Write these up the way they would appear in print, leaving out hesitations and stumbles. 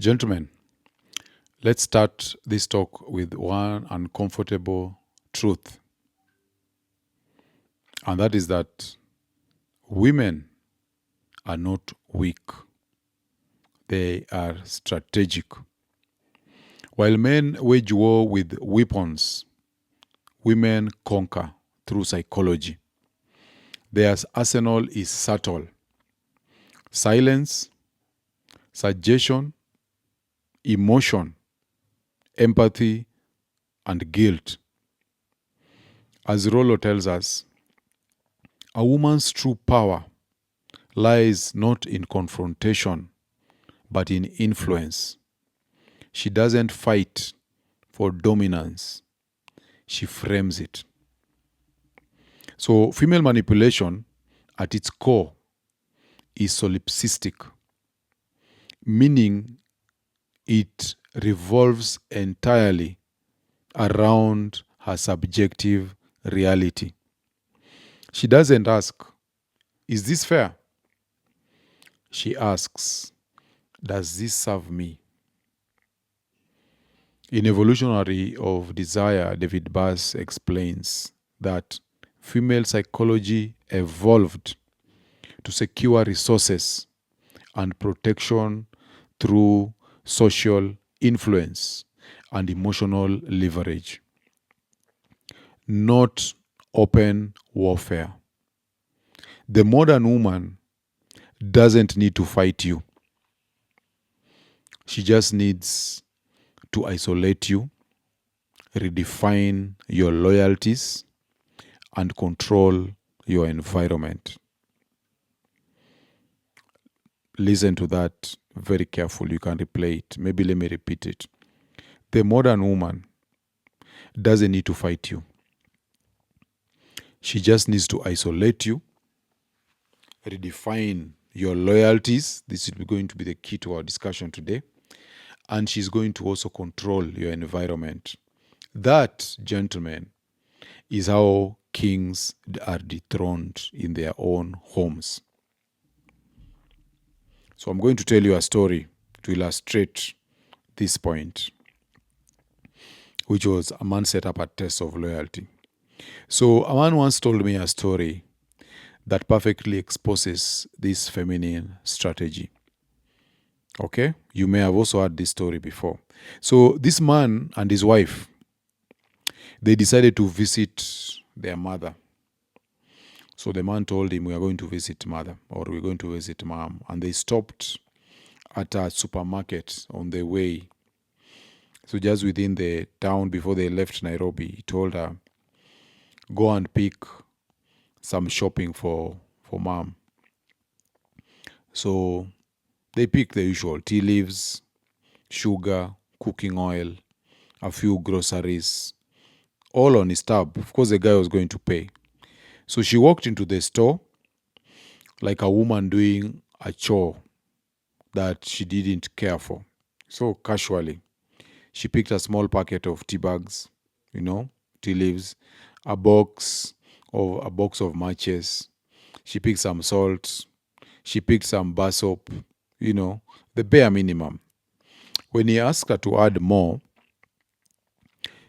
Gentlemen, let's start this talk with one uncomfortable truth. And that is that women are not weak. They are strategic. While men wage war with weapons, women conquer through psychology. Their arsenal is subtle. Silence, suggestion, emotion, empathy, and guilt. As Rollo tells us, a woman's true power lies not in confrontation, but in influence. She doesn't fight for dominance. She frames it. So female manipulation at its core is solipsistic, meaning it revolves entirely around her subjective reality. She doesn't ask, is this fair? She asks, does this serve me? In Evolutionary of Desire, David Bass explains that female psychology evolved to secure resources and protection through social influence and emotional leverage, not open warfare. The modern woman doesn't need to fight you. She just needs to isolate you, redefine your loyalties, and control your environment. Listen to that very carefully. You can replay it. Maybe let me repeat it. The modern woman doesn't need to fight you. She just needs to isolate you, redefine your loyalties. This is going to be the key to our discussion today. And she's going to also control your environment. That, gentlemen, is how kings are dethroned in their own homes. So I'm going to tell you a story to illustrate this point, which was a man set up a test of loyalty. So a man once told me a story that perfectly exposes this feminine strategy. Okay? You may have also heard this story before. So this man and his wife, they decided to visit their mother. So the man told him, we are going to visit mother, or we're going to visit mom. And they stopped at a supermarket on their way. So just within the town before they left Nairobi, he told her, go and pick some shopping for mom. So they picked the usual tea leaves, sugar, cooking oil, a few groceries, all on his tab. Of course, the guy was going to pay. So she walked into the store like a woman doing a chore that she didn't care for. So casually, she picked a small packet of tea bags, tea leaves, a box of matches. She picked some salt. She picked some bar soap, the bare minimum. When he asked her to add more,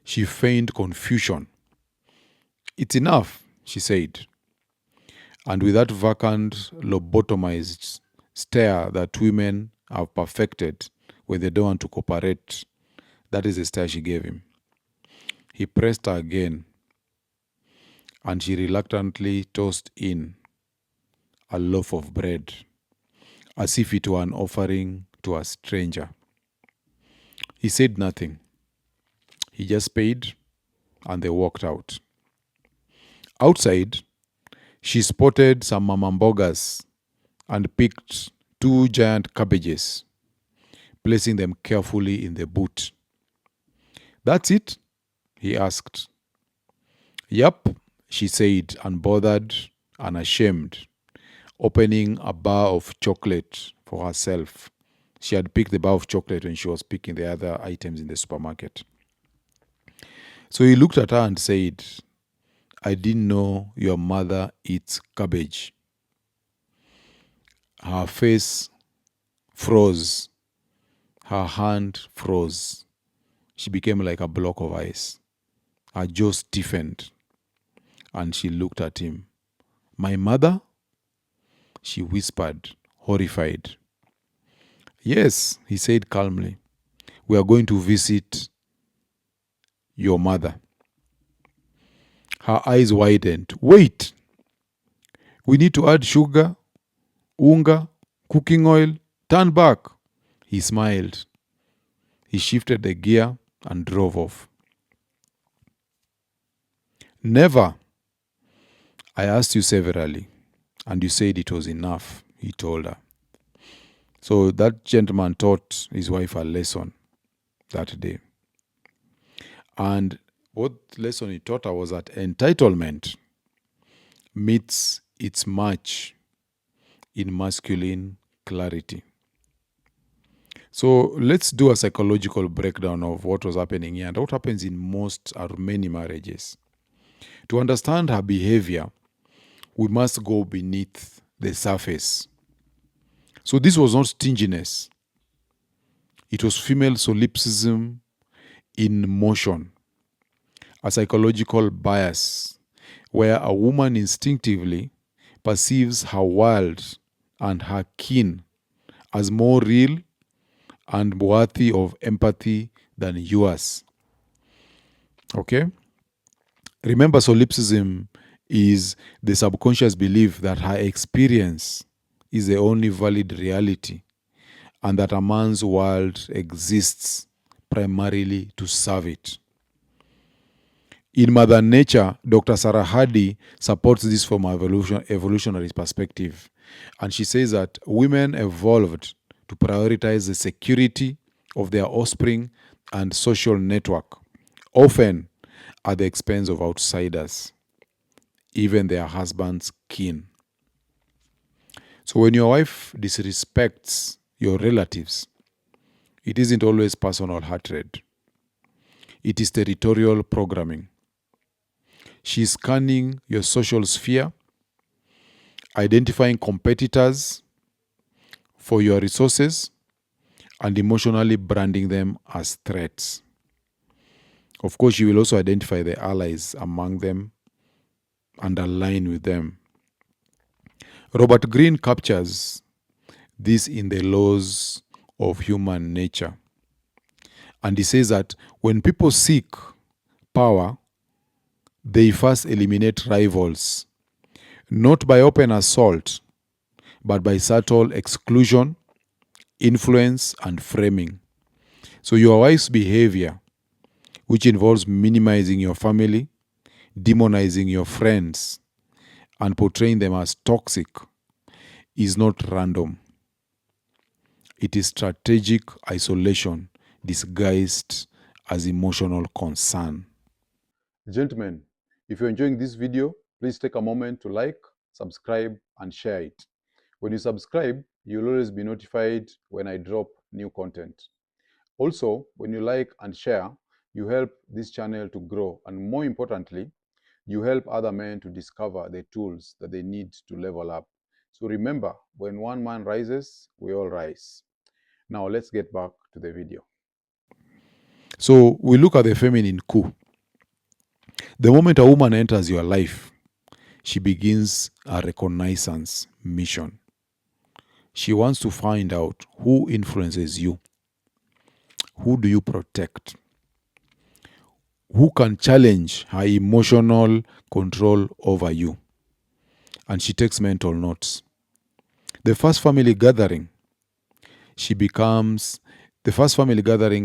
she feigned confusion. It's enough, she said. And with that vacant, lobotomized stare that women have perfected when they don't want to cooperate, that is the stare she gave him. He pressed her again, and she reluctantly tossed in a loaf of bread, as if it were an offering to a stranger. He said nothing. He just paid, and they walked out. Outside, she spotted some mamambogas and picked 2 giant cabbages, placing them carefully in the boot. That's it? He asked. Yup, she said, unbothered and ashamed, opening a bar of chocolate for herself. She had picked the bar of chocolate when she was picking the other items in the supermarket. So he looked at her and said, I didn't know your mother eats cabbage. Her face froze. Her hand froze. She became like a block of ice. Her jaw stiffened, and she looked at him. "My mother?" she whispered, horrified. "Yes," he said calmly. "We are going to visit your mother." Her eyes widened. "Wait! We need to add sugar, unga, cooking oil. Turn back." He smiled. He shifted the gear and drove off. "Never. I asked you severally, and you said it was enough," he told her. So that gentleman taught his wife a lesson that day. And what lesson he taught her was that entitlement meets its match in masculine clarity. So let's do a psychological breakdown of what was happening here and what happens in most or many marriages. To understand her behavior, we must go beneath the surface. So this was not stinginess. It was female solipsism in motion, a psychological bias where a woman instinctively perceives her world and her kin as more real and worthy of empathy than yours. Okay? Remember, solipsism is the subconscious belief that her experience is the only valid reality and that a man's world exists primarily to serve it. In Mother Nature, Dr. Sarah Hrdy supports this from an evolutionary perspective. And she says that women evolved to prioritize the security of their offspring and social network, often at the expense of outsiders, even their husband's kin. So when your wife disrespects your relatives, it isn't always personal hatred. It is territorial programming. She's scanning your social sphere, identifying competitors for your resources, and emotionally branding them as threats. Of course, you will also identify the allies among them and align with them. Robert Greene captures this in the laws of human nature. And he says that when people seek power, they first eliminate rivals, not by open assault, but by subtle exclusion, influence, and framing. So your wife's behavior, which involves minimizing your family, demonizing your friends, and portraying them as toxic, is not random. It is strategic isolation disguised as emotional concern. Gentlemen, if you're enjoying this video, please take a moment to like, subscribe, and share it. When you subscribe, you'll always be notified when I drop new content. Also, when you like and share, you help this channel to grow, and more importantly, you help other men to discover the tools that they need to level up. So remember, when one man rises, we all rise. Now let's get back to the video. So we look at the feminine coup. The moment a woman enters your life, she begins a reconnaissance mission. She wants to find out who influences you. Who do you protect? Who can challenge her emotional control over you? And she takes mental notes. The first family gathering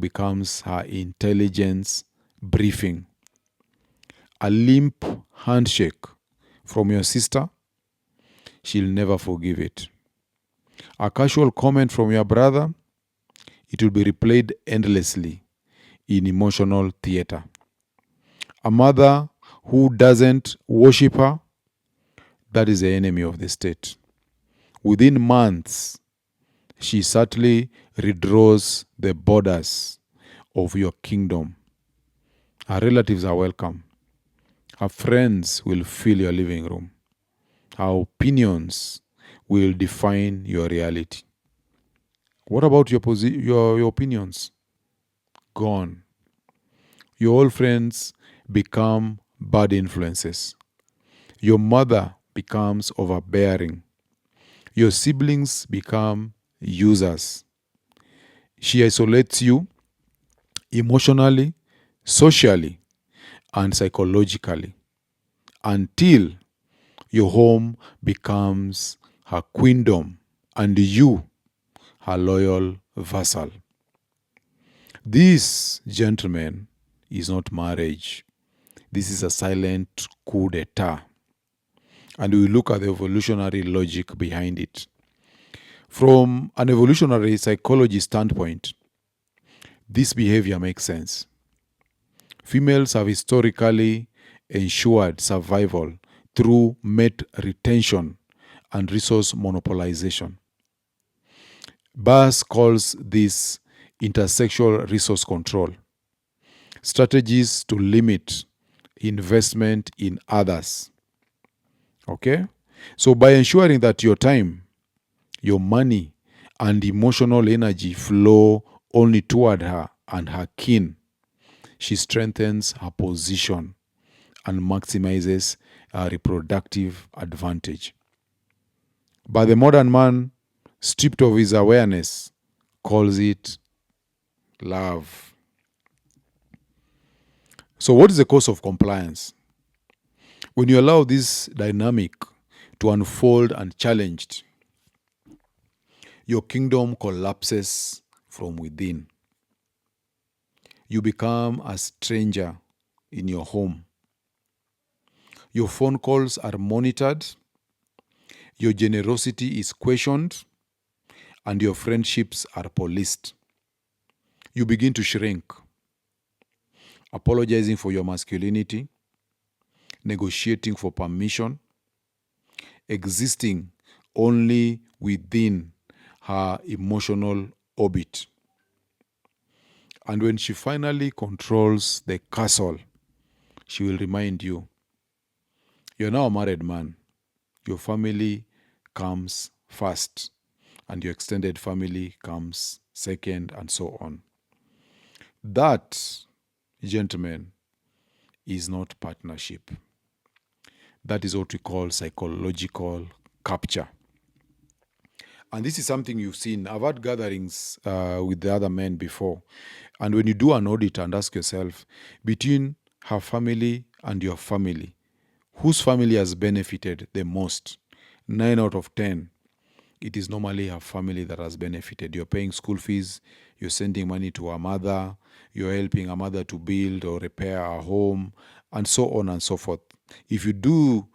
becomes her intelligence briefing. A limp handshake from your sister, she'll never forgive it. A casual comment from your brother, it will be replayed endlessly in emotional theater. A mother who doesn't worship her, that is the enemy of the state. Within months, she subtly redraws the borders of your kingdom. Her relatives are welcome. Her friends will fill your living room. Her opinions will define your reality. What about your opinions? Gone. Your old friends become bad influences. Your mother becomes overbearing. Your siblings become users. She isolates you emotionally, socially, and psychologically until your home becomes her queendom and you her loyal vassal. This, gentlemen, is not marriage. This is a silent coup d'etat. And we look at the evolutionary logic behind it. From an evolutionary psychology standpoint, this behavior makes sense. Females have historically ensured survival through mate retention and resource monopolization. Bass calls this intersexual resource control, strategies to limit investment in others. Okay? So, by ensuring that your time, your money, and emotional energy flow only toward her and her kin, she strengthens her position and maximizes her reproductive advantage. But the modern man, stripped of his awareness, calls it love. So, what is the cost of compliance? When you allow this dynamic to unfold unchallenged, your kingdom collapses from within. You become a stranger in your home. Your phone calls are monitored, your generosity is questioned, and your friendships are policed. You begin to shrink, apologizing for your masculinity, negotiating for permission, existing only within her emotional orbit. And when she finally controls the castle, she will remind you, you're now a married man. Your family comes first, and your extended family comes second, and so on. That, gentlemen, is not partnership. That is what we call psychological capture. And this is something you've seen. I've had gatherings with the other men before. And when you do an audit and ask yourself, between her family and your family, whose family has benefited the most? 9 out of 10, it is normally her family that has benefited. You're paying school fees, you're sending money to her mother, you're helping her mother to build or repair her home, and so on and so forth. If you do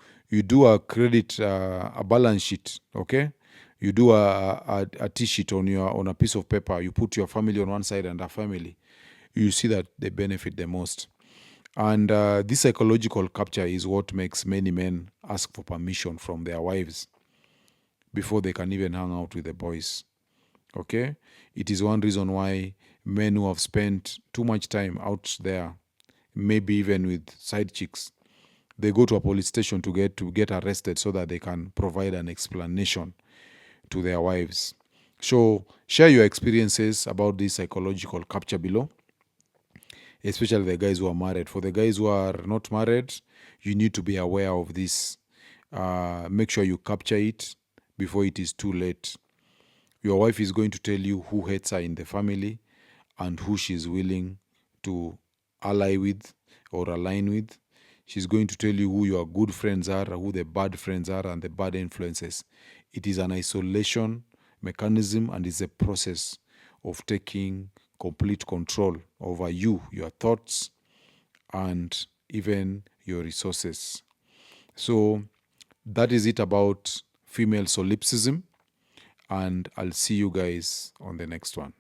a credit, a balance sheet, okay? You do a T-sheet on a piece of paper, you put your family on one side and her family, you see that they benefit the most. And this psychological capture is what makes many men ask for permission from their wives before they can even hang out with the boys. Okay? It is one reason why men who have spent too much time out there, maybe even with side chicks, they go to a police station to get arrested so that they can provide an explanation to their wives. So share your experiences about this psychological capture below, especially the guys who are married. For the guys who are not married, you need to be aware of this. Make sure you capture it before it is too late. Your wife is going to tell you who hates her in the family and who she's willing to ally with or align with. She's going to tell you who your good friends are, who the bad friends are, and the bad influences. It is an isolation mechanism and is a process of taking complete control over you, your thoughts, and even your resources. So that is it about female solipsism, and I'll see you guys on the next one.